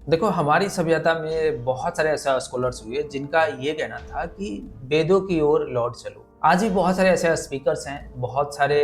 देखो, हमारी सभ्यता में बहुत सारे ऐसे स्कॉलर्स हुए जिनका ये कहना था कि वेदों की ओर लौट चलो। आज भी बहुत सारे ऐसे स्पीकर्स हैं, बहुत सारे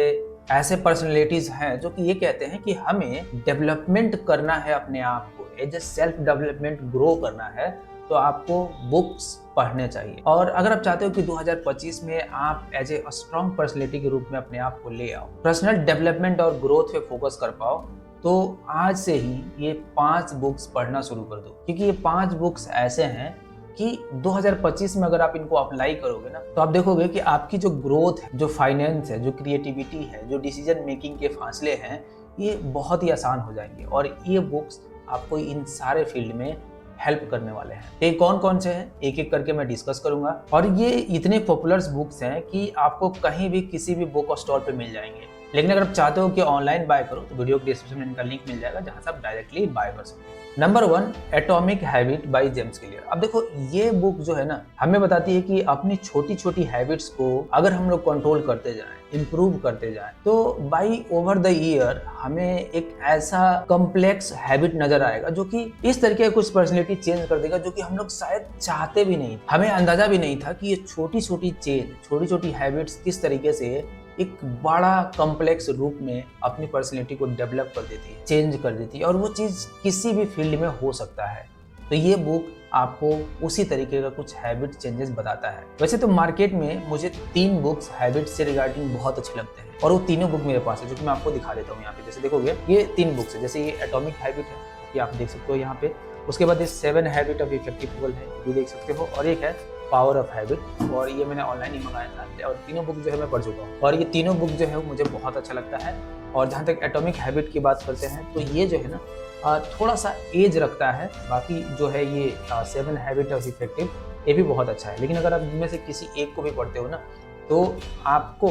ऐसे पर्सनैलिटीज हैं जो कि ये कहते हैं कि हमें डेवलपमेंट करना है, अपने आप को as a self development grow करना है, तो आपको बुक्स पढ़ने चाहिए। और अगर आप चाहते हो कि 2025 में आप एज ए स्ट्रॉन्ग पर्सनैलिटी के रूप में अपने आप को ले आओ, पर्सनल डेवलपमेंट और ग्रोथ पे फोकस कर पाओ, तो आज से ही ये 5 बुक्स पढ़ना शुरू कर दो। क्योंकि ये 5 बुक्स ऐसे हैं कि 2025 में अगर आप इनको अप्लाई करोगे ना, तो आप देखोगे कि आपकी जो ग्रोथ है, जो फाइनेंस है, जो क्रिएटिविटी है, जो डिसीजन मेकिंग के फासले हैं, ये बहुत ही आसान हो जाएंगे। और ये बुक्स आपको इन सारे फील्ड में हेल्प करने वाले हैं। ये कौन कौन से हैं, एक एक करके मैं डिस्कस करूंगा। और ये इतने पॉपुलर बुक्स हैं कि आपको कहीं भी किसी भी बुक स्टोर पे मिल जाएंगे। लेकिन अगर आप चाहते हो कि ऑनलाइन बाय करो, तो वीडियो के डिस्क्रिप्शन में इनका लिंक मिल जाएगा, जहां से आप डायरेक्टली बाय कर सकते हो। Number 1, atomic habit by James clear. अब देखो, ये बुक जो है ना, हमें बताती है कि अपनी छोटी छोटी हैबिट्स को अगर हम लोग कंट्रोल करते जाएं, इंप्रूव करते जाएं, तो बाई ओवर द ईयर हमें एक ऐसा कॉम्प्लेक्स हैबिट नजर आएगा जो कि इस तरीके कुछ पर्सनैलिटी चेंज कर देगा, जो कि हम लोग शायद चाहते भी नहीं। हमें अंदाजा भी नहीं था कि ये छोटी छोटी चेंज, छोटी छोटी हैबिट्स किस तरीके से एक बड़ा कॉम्प्लेक्स रूप में अपनी पर्सनैलिटी को डेवलप कर देती है, चेंज कर देती है। और वो चीज़ किसी भी फील्ड में हो सकता है। तो ये बुक आपको उसी तरीके का कुछ हैबिट चेंजेस बताता है। वैसे तो मार्केट में मुझे 3 बुक्स हैबिट से रिगार्डिंग बहुत अच्छे लगते हैं, और वो तीनों बुक मेरे पास है, जो कि मैं आपको दिखा देता हूँ यहाँ पे। जैसे देखोगे, ये 3 बुक्स है। जैसे ये एटॉमिक हैबिट है, ये आप देख सकते हो यहाँ पे। उसके बाद ये 7 हैबिट ऑफ इफेक्टिव पीपल है, ये देख सकते हो। और एक है पावर ऑफ हैबिट, और ये मैंने ऑनलाइन ही मंगाया था। और तीनों बुक जो है मैं पढ़ चुका हूँ, और ये तीनों बुक जो है मुझे बहुत अच्छा लगता है। और जहाँ तक एटॉमिक हैबिट की बात करते हैं, तो ये जो है ना, थोड़ा सा एज रखता है। बाकी जो है ये 7 हैबिट ऑफ इफेक्टिव, ये भी बहुत अच्छा है। लेकिन अगर आप इनमें से किसी एक को भी पढ़ते हो ना, तो आपको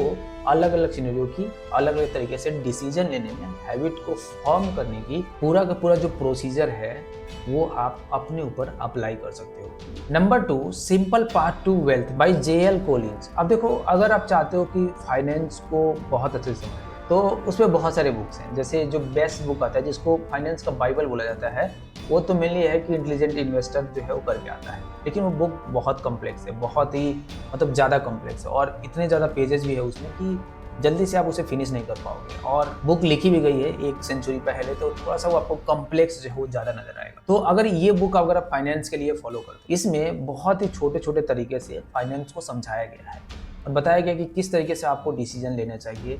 अलग अलग सिनेरियो की अलग अलग तरीके से डिसीजन लेने में, हैबिट को फॉर्म करने की पूरा का पूरा जो प्रोसीजर है, वो आप अपने ऊपर अप्लाई कर सकते हो। Number 2, simple path to wealth by JL Collins. अब देखो, अगर आप चाहते हो कि फाइनेंस को बहुत अच्छे से समझे, तो उसमें बहुत सारे बुक्स हैं। जैसे जो बेस्ट बुक आता है, जिसको फाइनेंस का बाइबल बोला जाता है, वो तो मेनली है कि इंटेलिजेंट इन्वेस्टर जो है वो करके आता है। लेकिन वो बुक बहुत कॉम्प्लेक्स है, बहुत ही मतलब ज़्यादा कॉम्प्लेक्स है, और इतने ज़्यादा पेजेस भी है उसमें कि जल्दी से आप उसे फिनिश नहीं कर पाओगे। और बुक लिखी भी गई है 1 सेंचुरी पहले, तो थोड़ा सा वो आपको कॉम्प्लेक्स जो है वो ज़्यादा नजर आएगा। तो अगर ये बुक अगर आप फाइनेंस के लिए फॉलो करते, इसमें बहुत ही छोटे छोटे तरीके से फाइनेंस को समझाया गया है, और बताया गया कि किस तरीके से आपको डिसीजन लेने चाहिए,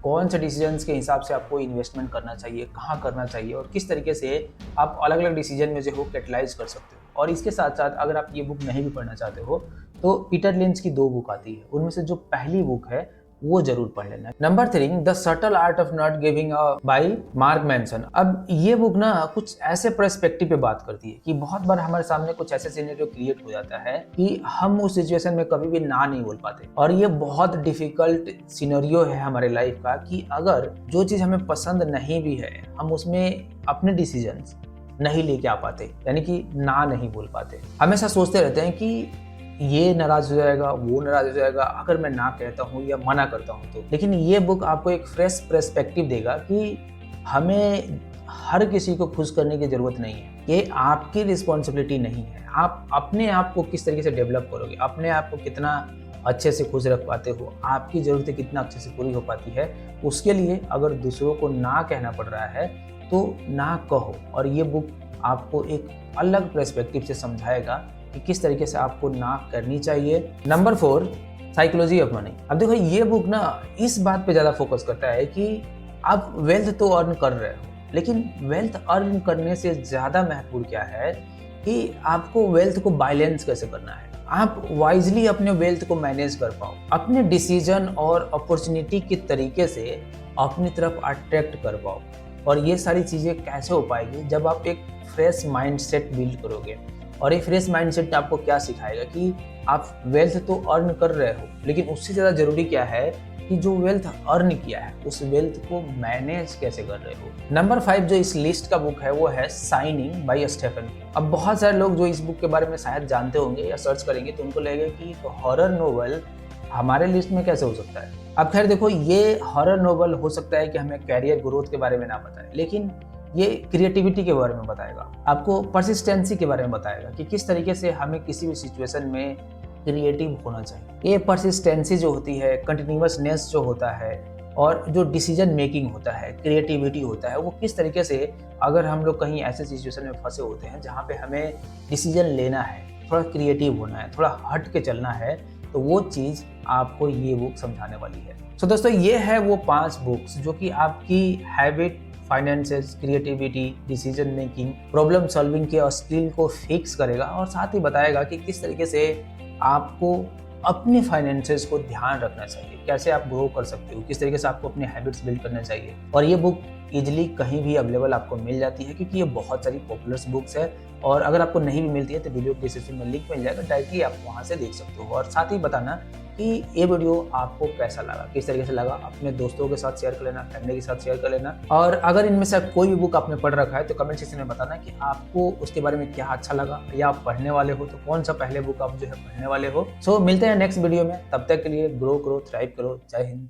कौन से डिसीजंस के हिसाब से आपको इन्वेस्टमेंट करना चाहिए, कहाँ करना चाहिए, और किस तरीके से आप अलग अलग डिसीजन में जो हो कैटलाइज कर सकते हो। और इसके साथ साथ अगर आप ये बुक नहीं भी पढ़ना चाहते हो, तो पीटर लिंच की 2 बुक आती है, उनमें से जो पहली बुक है वो जरूर पढ़ लेना। Number 3, the subtle art of not giving up by mark Manson. अब ये बुक ना कुछ ऐसे पर्सपेक्टिव पे बात करती है कि बहुत बार हमारे सामने कुछ ऐसे सिनेरियो क्रिएट हो जाता है कि हम उस सिचुएशन में कभी भी ना नहीं बोल पाते। और ये बहुत डिफिकल्ट सिनेरियो है हमारे लाइफ का, कि अगर जो चीज हमें पसंद नहीं भी है, हम उसमें अपने डिसीजंस नहीं लेके आ पाते, यानी कि ना नहीं बोल पाते। हमेशा सोचते रहते हैं कि ये नाराज हो जाएगा, वो नाराज हो जाएगा अगर मैं ना कहता हूँ या मना करता हूँ तो। लेकिन ये बुक आपको एक फ्रेश पर्सपेक्टिव देगा कि हमें हर किसी को खुश करने की जरूरत नहीं है, ये आपकी रिस्पॉन्सिबिलिटी नहीं है। आप अपने आप को किस तरीके से डेवलप करोगे, अपने आप को कितना अच्छे से खुश रख पाते हो, आपकी ज़रूरतें कितना अच्छे से पूरी हो पाती है, उसके लिए अगर दूसरों को ना कहना पड़ रहा है तो ना कहो। और ये बुक आपको एक अलग पर्सपेक्टिव से समझाएगा कि किस तरीके से आपको ना करनी चाहिए। Number 4, psychology of money. अब देखो, ये बुक ना इस बात पे ज़्यादा फोकस करता है कि आप वेल्थ तो अर्न कर रहे हो, लेकिन वेल्थ अर्न करने से ज़्यादा महत्वपूर्ण क्या है कि आपको वेल्थ को बैलेंस कैसे करना है, आप वाइजली अपने वेल्थ को मैनेज कर पाओ, अपने डिसीजन और अपॉर्चुनिटी के तरीके से अपनी तरफ अट्रैक्ट कर पाओ। और ये सारी चीज़ें कैसे हो पाएगी, जब आप एक फ्रेश माइंडसेट बिल्ड करोगे। और ये फ्रेश माइंडसेट आपको क्या सिखाएगा कि आप वेल्थ तो अर्न कर रहे हो, लेकिन उससे ज़्यादा जरूरी क्या है कि जो वेल्थ अर्न किया है उस वेल्थ को मैनेज कैसे कर रहे हो। नंबर 5 जो इस लिस्ट का बुक है वो है साइनिंग बाय स्टेफन। अब बहुत सारे लोग जो इस बुक के बारे में शायद जानते होंगे या सर्च करेंगे तो उनको लगेगा कि हॉरर नोवेल हमारे लिस्ट में कैसे हो सकता है। अब खैर देखो, ये हॉरर नोवेल हो सकता है कि हमें कैरियर ग्रोथ के बारे में ना बताए, लेकिन ये क्रिएटिविटी के बारे में बताएगा, आपको परसिस्टेंसी के बारे में बताएगा कि किस तरीके से हमें किसी भी सिचुएशन में क्रिएटिव होना चाहिए। ये परसिस्टेंसी जो होती है, कंटिन्यूअसनेस जो होता है और जो डिसीजन मेकिंग होता है, क्रिएटिविटी होता है, वो किस तरीके से अगर हम लोग कहीं ऐसे सिचुएशन में फंसे होते हैं जहाँ पे हमें डिसीजन लेना है, थोड़ा क्रिएटिव होना है, थोड़ा हट के चलना है, तो वो चीज़ आपको ये बुक समझाने वाली है। सो दोस्तों, ये है वो 5 बुक्स जो कि आपकी habit, finances, creativity, decision making, problem solving के स्किल को फिक्स करेगा और साथ ही बताएगा कि किस तरीके से आपको अपने फाइनेंसेस को ध्यान रखना चाहिए, कैसे आप ग्रो कर सकते हो, किस तरीके से आपको अपने हैबिट्स बिल्ड करना चाहिए। और ये बुक ईजिली कहीं भी अवेलेबल आपको मिल जाती है क्योंकि ये बहुत सारी पॉपुलर बुक्स है और अगर आपको नहीं भी मिलती है तो वीडियो डिस्क्रिप्शन में लिंक मिल जाएगा, डायरेक्टली आप वहाँ से देख सकते हो। और साथ ही बताना कि ये वीडियो आपको कैसा लगा, किस तरीके से लगा, अपने दोस्तों के साथ शेयर कर लेना, फैमिली के साथ शेयर कर लेना। और अगर इनमें से कोई भी बुक आपने पढ़ रखा है तो कमेंट सेक्शन में बताना कि आपको उसके बारे में क्या अच्छा लगा, या आप पढ़ने वाले हो तो कौन सा पहले बुक आप जो है पढ़ने वाले हो। सो मिलते हैं नेक्स्ट वीडियो में, तब तक के लिए ग्रो करो, थ्राइव करो। जय हिंद।